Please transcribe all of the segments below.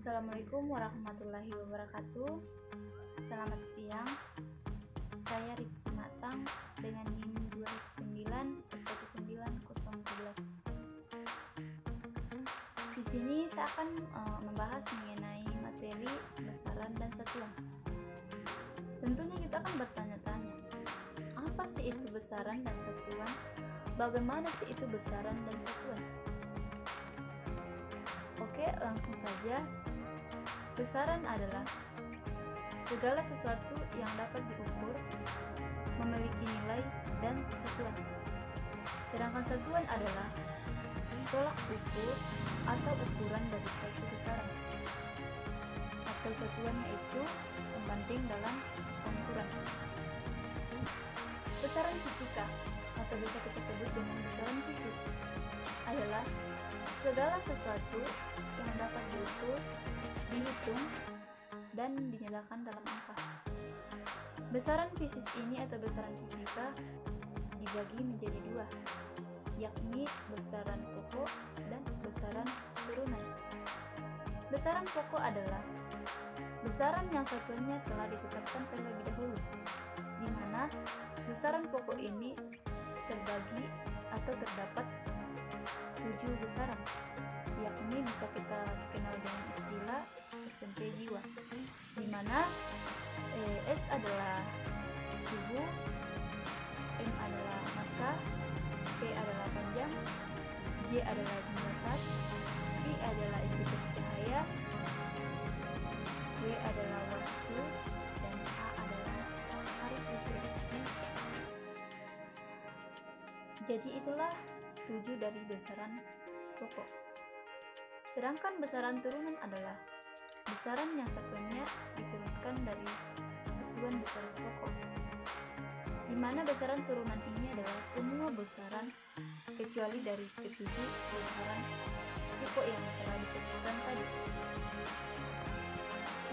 Assalamualaikum warahmatullahi wabarakatuh. Selamat siang. Saya Ripsi Matang dengan NIM 209119012. Di sini saya akan membahas mengenai materi besaran dan satuan. Tentunya kita akan bertanya-tanya, apa sih itu besaran dan satuan? Bagaimana sih itu besaran dan satuan? Oke, langsung saja. Besaran adalah segala sesuatu yang dapat diukur, memiliki nilai dan satuan. Sedangkan satuan adalah tolak ukur atau ukuran dari suatu besaran. Atau satuannya itu pembanding dalam pengukuran. Besaran fisika atau bisa kita sebut dengan besaran fisis adalah segala sesuatu yang dapat diukur, dihitung, dan dinyatakan dalam angka. Besaran fisis ini atau besaran fisika dibagi menjadi dua, yakni besaran pokok dan besaran turunan. Besaran pokok adalah besaran yang satuannya telah ditetapkan terlebih dahulu, di mana besaran pokok ini terbagi atau terdapat 7 besaran, yakni bisa kita kenal dengan istilah SMP jiwa, di mana S adalah suhu, M adalah massa, P adalah panjang, J adalah jumlah zat, I adalah entitas cahaya, W adalah waktu, dan A adalah arus listrik. Jadi itulah 7 dari besaran pokok. Sedangkan besaran turunan adalah besaran yang satuannya diturunkan dari satuan besaran pokok, di mana besaran turunan ini adalah semua besaran kecuali dari ketujuh besaran pokok yang telah disebutkan tadi.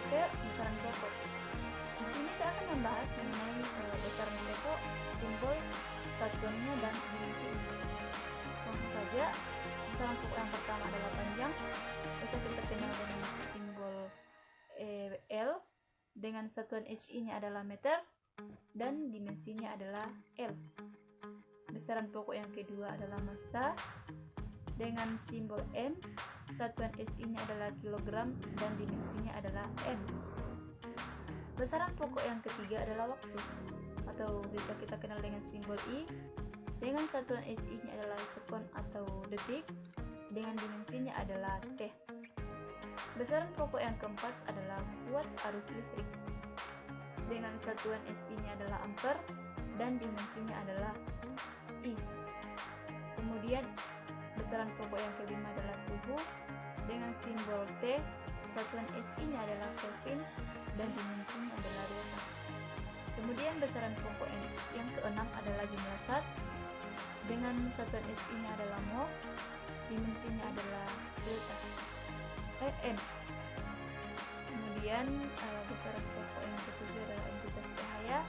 Oke, besaran pokok. Di sini saya akan membahas mengenai besaran pokok, simbol, satuannya, dan dimensinya. Langsung saja, besaran pokok yang pertama adalah panjang, bisa kita kenal dengan simbol L, dengan satuan SI-nya adalah meter, dan dimensinya adalah L. Besaran pokok yang kedua adalah massa, dengan simbol M, satuan SI-nya adalah kilogram, dan dimensinya adalah M. Besaran pokok yang ketiga adalah waktu, atau bisa kita kenal dengan simbol I, dengan satuan SI-nya adalah sekon atau detik, dengan dimensinya adalah T. Besaran pokok yang keempat adalah watt arus listrik, dengan satuan SI-nya adalah ampere, dan dimensinya adalah I. Kemudian besaran pokok yang kelima adalah suhu, dengan simbol T, satuan SI-nya adalah Kelvin, dan dimensinya adalah delta. Kemudian besaran pokok yang keenam adalah jumlah zat, dengan satuan SI-nya adalah mol, dimensinya adalah delta. M. Kemudian besaran pokok yang ketujuh adalah entitas cahaya,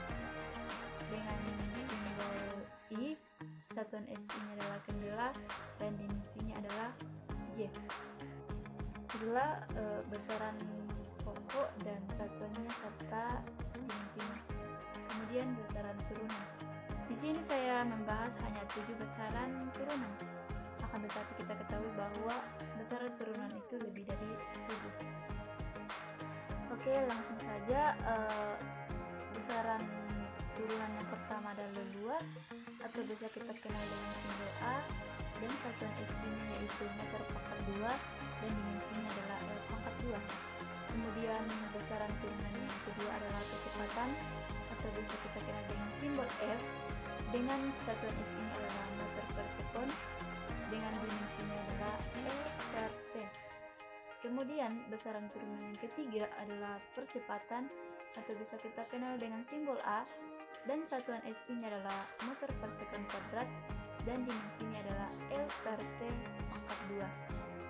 dengan simbol I, satuan SI-nya adalah candela, dan dimensinya adalah J. Itulah besaran pokok dan satuannya serta dimensinya. Kemudian besaran turunan. Di sini saya membahas hanya 7 besaran turunan. Akan tetapi kita ketahui bahwa besaran turunan itu lebih dari 7. Oke, langsung saja. Besaran turunan yang pertama adalah luas, atau bisa kita kenal dengan simbol A, dan satuan SI-nya yaitu meter pangkat 2, dan dimensinya adalah L pangkat 2. Kemudian besaran turunan yang kedua adalah kecepatan, atau bisa kita kenal dengan simbol F, dengan satuan SI-nya adalah meter per sekon, dengan dimensinya adalah L per T. Kemudian besaran turunan yang ketiga adalah percepatan, atau bisa kita kenal dengan simbol A, dan satuan SI-nya adalah meter per sekon kuadrat, dan dimensinya adalah L per T pangkat 2.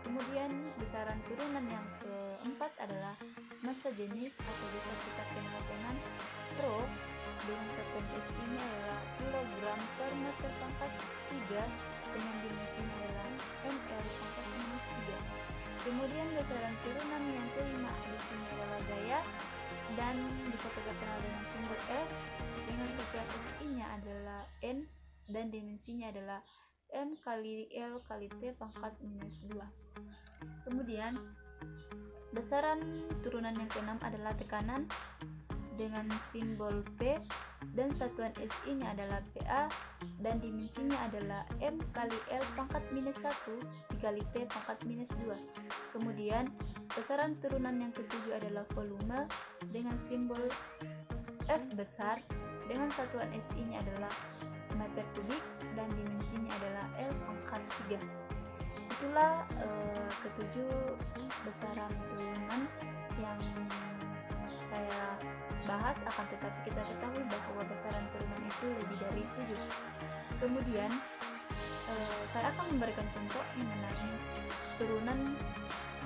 Kemudian besaran turunan yang keempat adalah massa jenis, atau bisa kita kenal dengan rho, dengan satuan SI-nya adalah kilogram per meter pangkat 3, dengan dimensinya adalah ml pangkat minus 3. Kemudian besaran turunan yang kelima di sini adalah gaya dan bisa kita kenal dengan simbol F dengan satuan SI-nya adalah N dan dimensinya adalah M kali L kali T pangkat minus 2. Kemudian besaran turunan yang keenam adalah tekanan dengan simbol P dan satuan SI-nya adalah PA dan dimensinya adalah M kali L pangkat minus 1 dikali T pangkat minus 2. Kemudian besaran turunan yang ketujuh adalah volume dengan simbol F besar dengan satuan SI-nya adalah meter kubik dan dimensinya adalah L pangkat 3. Itulah ketujuh besaran turunan yang saya bahas, akan tetapi kita ketahui bahwa besaran turunan itu lebih dari 7. Kemudian saya akan memberikan contoh mengenai turunan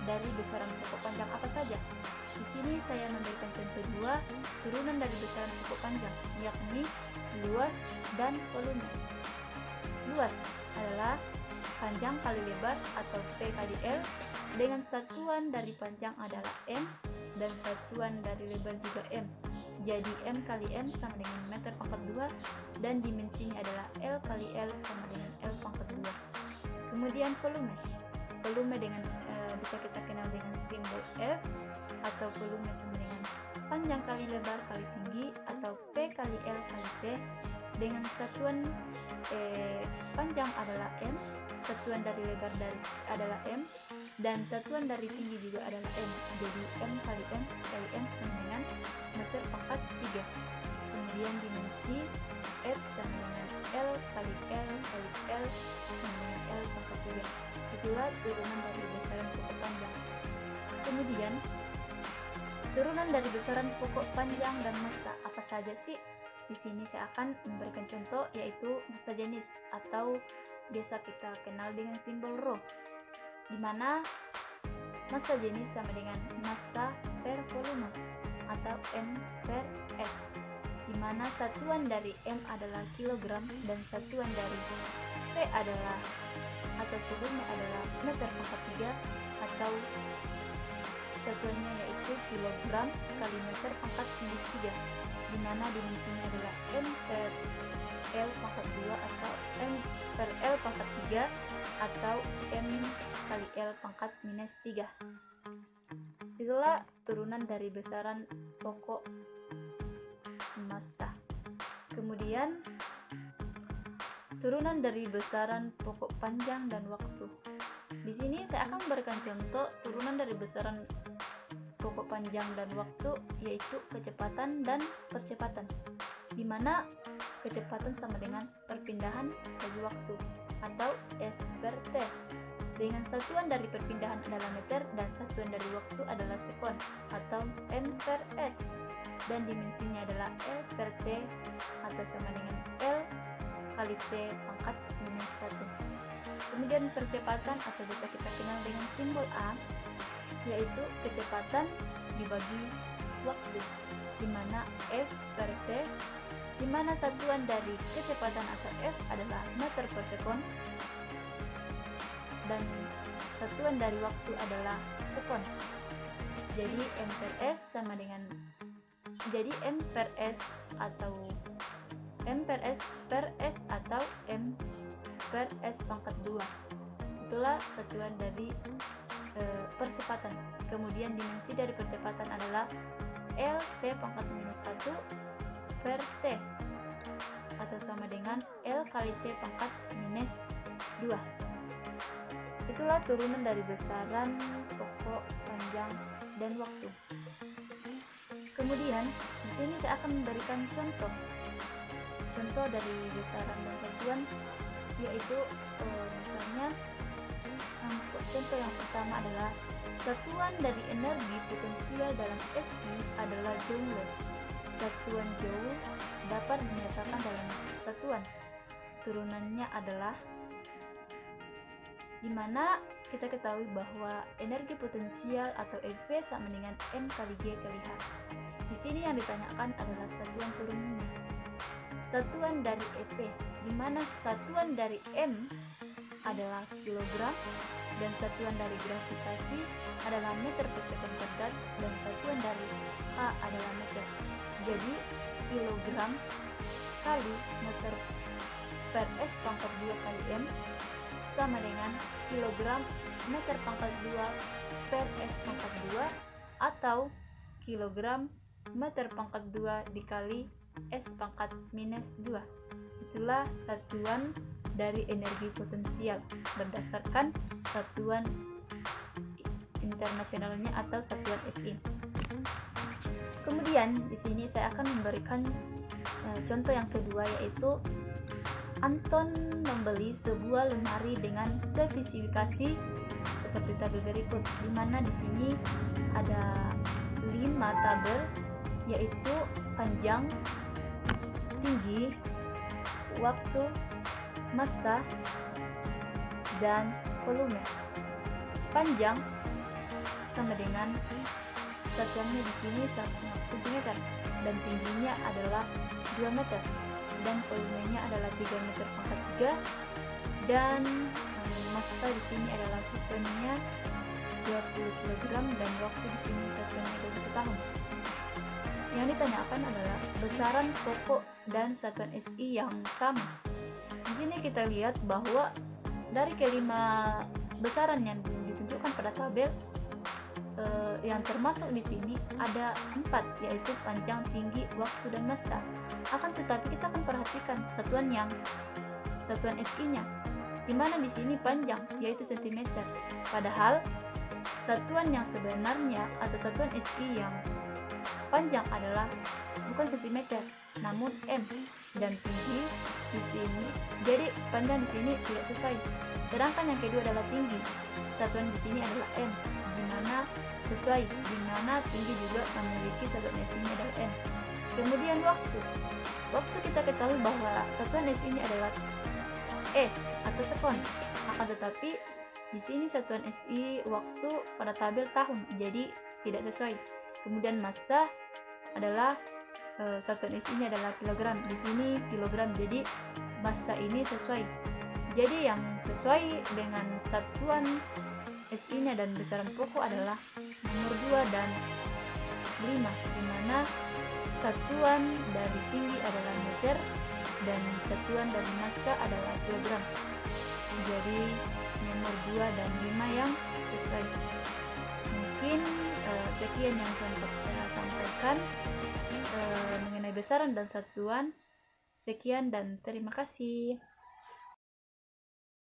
dari besaran pokok panjang apa saja. Di sini saya memberikan contoh 2 turunan dari besaran pokok panjang, yakni luas dan volume. Luas adalah panjang kali lebar atau P kali L dengan satuan dari panjang adalah M dan satuan dari lebar juga M. Jadi M kali M sama dengan meter pangkat 2 dan dimensinya adalah L kali L sama dengan L pangkat 2. Kemudian volume. Volume dengan bisa kita kenal dengan simbol F atau volume sama dengan panjang kali lebar kali tinggi atau P kali L kali T dengan satuan panjang adalah M, satuan dari lebar adalah M, dan satuan dari tinggi juga adalah M. Jadi M kali M kali M sama dengan meter pangkat 3. Kemudian dimensi F sama dengan L kali L kali L sama dengan L pangkat 3. Itulah turunan dari besaran pokok panjang. Kemudian turunan dari besaran pokok panjang dan massa apa saja sih? Di sini saya akan memberikan contoh, yaitu massa jenis atau biasa kita kenal dengan simbol rho, di mana massa jenis sama dengan massa per volume atau M per F, di mana satuan dari M adalah kilogram dan satuan dari P adalah atau volume adalah meter pangkat 3 atau satuannya yaitu kilogram kali meter pangkat minus 3, di mana dimensinya adalah M per L pangkat 2 atau M per L pangkat 3 atau M kali L pangkat minus 3. Itulah turunan dari besaran pokok massa. Kemudian turunan dari besaran pokok panjang dan waktu. Di sini saya akan memberikan contoh turunan dari besaran pokok panjang dan waktu, yaitu kecepatan dan percepatan, di mana kecepatan sama dengan perpindahan bagi waktu atau S per T, dengan satuan dari perpindahan adalah meter dan satuan dari waktu adalah sekon atau M per S, dan dimensinya adalah L per T atau sama dengan L kali T pangkat minus 1. Kemudian percepatan atau bisa kita kenal dengan simbol A, yaitu kecepatan dibagi waktu, di mana F per T, di mana satuan dari kecepatan atau F adalah meter per sekon dan satuan dari waktu adalah sekon. Jadi M per S sama dengan M per S atau M per S per S atau M per S pangkat 2. Itulah satuan dari percepatan. Kemudian dimensi dari percepatan adalah L T pangkat minus 1 per T atau sama dengan L kali T pangkat minus 2. Itulah turunan dari besaran pokok panjang dan waktu. Kemudian di sini saya akan memberikan contoh dari besaran dan satuan, yaitu misalnya contoh yang pertama adalah satuan dari energi potensial dalam SI adalah joule. Satuan joule dapat dinyatakan dalam satuan. Turunannya adalah, di mana kita ketahui bahwa energi potensial atau EP sama dengan M kali G kali H. Di sini yang ditanyakan adalah satuan turunannya. Satuan dari EP, di mana satuan dari M adalah kilogram dan satuan dari gravitasi adalah meter per sekon kuadrat dan satuan dari H adalah meter. Jadi kilogram kali meter per S pangkat 2 kali M sama dengan kilogram meter pangkat 2 per S pangkat 2 atau kilogram meter pangkat 2 dikali S pangkat minus 2. Itulah satuan dari energi potensial berdasarkan satuan internasionalnya atau satuan SI. Kemudian di sini saya akan memberikan contoh yang kedua, yaitu Anton membeli sebuah lemari dengan spesifikasi seperti tabel berikut, di mana di sini ada 5 tabel, yaitu panjang, tinggi, waktu, massa, dan volume. Panjang sama dengan satuannya di sini 150 cm dan tingginya adalah 2 meter dan volumenya adalah 3 meter pangkat 3 dan massa di sini adalah satuannya 20 kg dan waktu di sini satuannya 20 tahun. Yang ditanyakan adalah besaran pokok dan satuan SI yang sama. Di sini kita lihat bahwa dari kelima besaran yang ditentukan pada tabel, yang termasuk di sini ada 4, yaitu panjang, tinggi, waktu, dan massa. Akan tetapi kita akan perhatikan satuan SI-nya, di mana di sini panjang yaitu cm. Padahal satuan yang sebenarnya atau satuan SI yang panjang adalah bukan cm, namun m, dan tinggi di sini. Jadi panjang di sini tidak sesuai. Sedangkan yang kedua adalah tinggi. Satuan di sini adalah m, di mana sesuai, di mana tinggi juga memiliki satuan SI-nya adalah m. Kemudian waktu kita ketahui bahwa satuan SI ini adalah S atau sekon. Akan tetapi di sini satuan SI waktu pada tabel tahun, jadi tidak sesuai. Kemudian massa adalah satuan SI-nya adalah kilogram. Di sini kilogram, jadi massa ini sesuai. Jadi yang sesuai dengan satuan SI-nya dan besaran pokok adalah nomor 2 dan 5, di mana satuan dari tinggi adalah meter dan satuan dari massa adalah kilogram. Jadi nomor 2 dan 5 yang sesuai. Mungkin sekian yang sempat saya sampaikan mengenai besaran dan satuan. Sekian dan terima kasih.